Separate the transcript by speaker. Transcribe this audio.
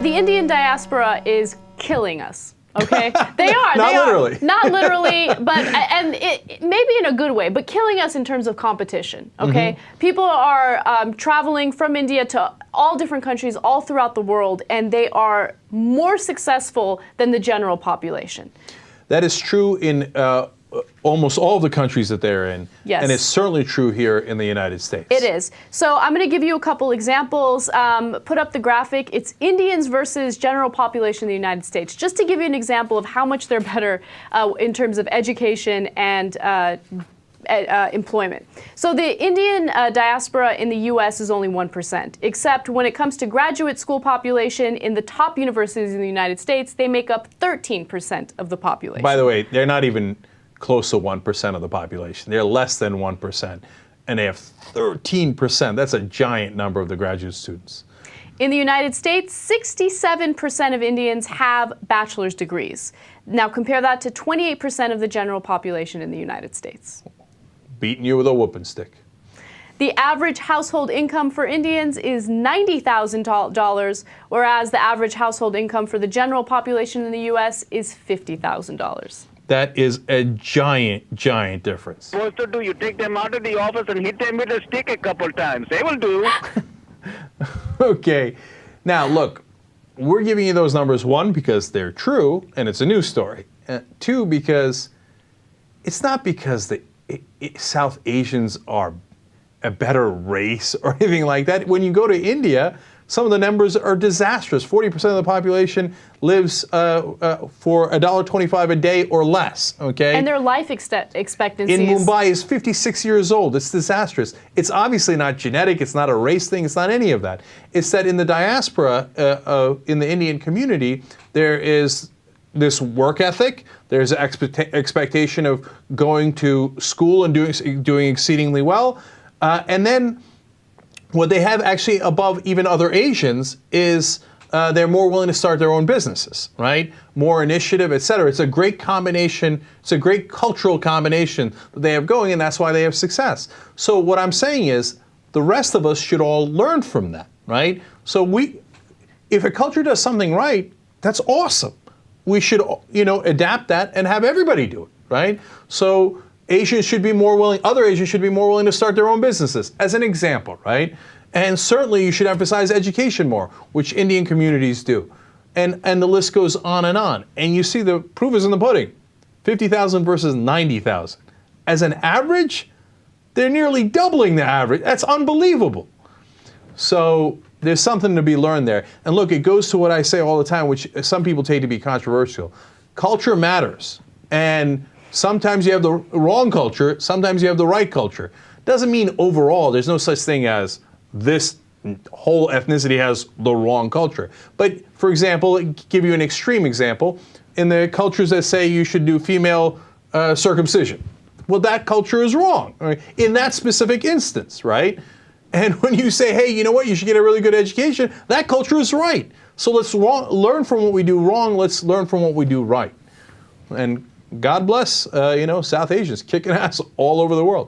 Speaker 1: The Indian diaspora is killing us. Okay, they are.
Speaker 2: Not literally.
Speaker 1: Not literally, but and it maybe in a good way, but killing us in terms of competition. Okay, people are traveling from India to all different countries all throughout the world, and they are more successful than the general population.
Speaker 2: That is true in almost all of the countries that they're in.
Speaker 1: Yes.
Speaker 2: And it's certainly true here in the United States.
Speaker 1: It is. So I'm going to give you a couple examples. Put up the graphic. It's Indians versus general population in the United States. Just to give you an example of how much they're better in terms of education and employment. So the Indian diaspora in the U.S. is only 1%, except when it comes to graduate school population in the top universities in the United States, they make up 13% of the population.
Speaker 2: By the way, they're not even close to 1% of the population. They're less than 1%, and they have 13%. That's a giant number of the graduate students.
Speaker 1: In the United States, 67% of Indians have bachelor's degrees. Now compare that to 28% of the general population in the United States.
Speaker 2: Beating you with a whooping stick.
Speaker 1: The average household income for Indians is $90,000, whereas the average household income for the general population in the U.S. is $50,000.
Speaker 2: That is a giant, giant difference.
Speaker 3: Supposed to do, you take them out of the office and hit them with a stick a couple times. They will do.
Speaker 2: Okay. Now, look, we're giving you those numbers, one, because they're true, and it's a news story. Two, because it's not because South Asians are a better race or anything like that. When you go to India, some of the numbers are disastrous. 40% of the population lives for $1.25 a day or less, okay?
Speaker 1: And their life expectancy
Speaker 2: in Mumbai is 56 years old. It's disastrous. It's obviously not genetic. It's not a race thing. It's not any of that. It's that in the diaspora, in the Indian community, there is this work ethic. There's an expectation of going to school and doing exceedingly well. And then what they have actually above even other Asians is they're more willing to start their own businesses, right? More initiative, et cetera. It's a great combination. It's a great cultural combination that they have going, and that's why they have success. So what I'm saying is the rest of us should all learn from that, right? So if a culture does something right, that's awesome. We should, adapt that and have everybody do it, right? So Asians should be more willing, other Asians should be more willing to start their own businesses, as an example, right? And certainly you should emphasize education more, which Indian communities do. And the list goes on. And you see the proof is in the pudding. 50,000 versus 90,000. As an average, they're nearly doubling the average. That's unbelievable. So there's something to be learned there. And look, it goes to what I say all the time, which some people take to be controversial. Culture matters. And sometimes you have the wrong culture, sometimes you have the right culture. Doesn't mean overall there's no such thing as this whole ethnicity has the wrong culture. But for example, give you an extreme example, in the cultures that say you should do female circumcision. Well, that culture is wrong, right? In that specific instance, right? And when you say, hey, you know what, you should get a really good education, that culture is right. So let's learn from what we do wrong, let's learn from what we do right. And God bless, South Asians kicking ass all over the world.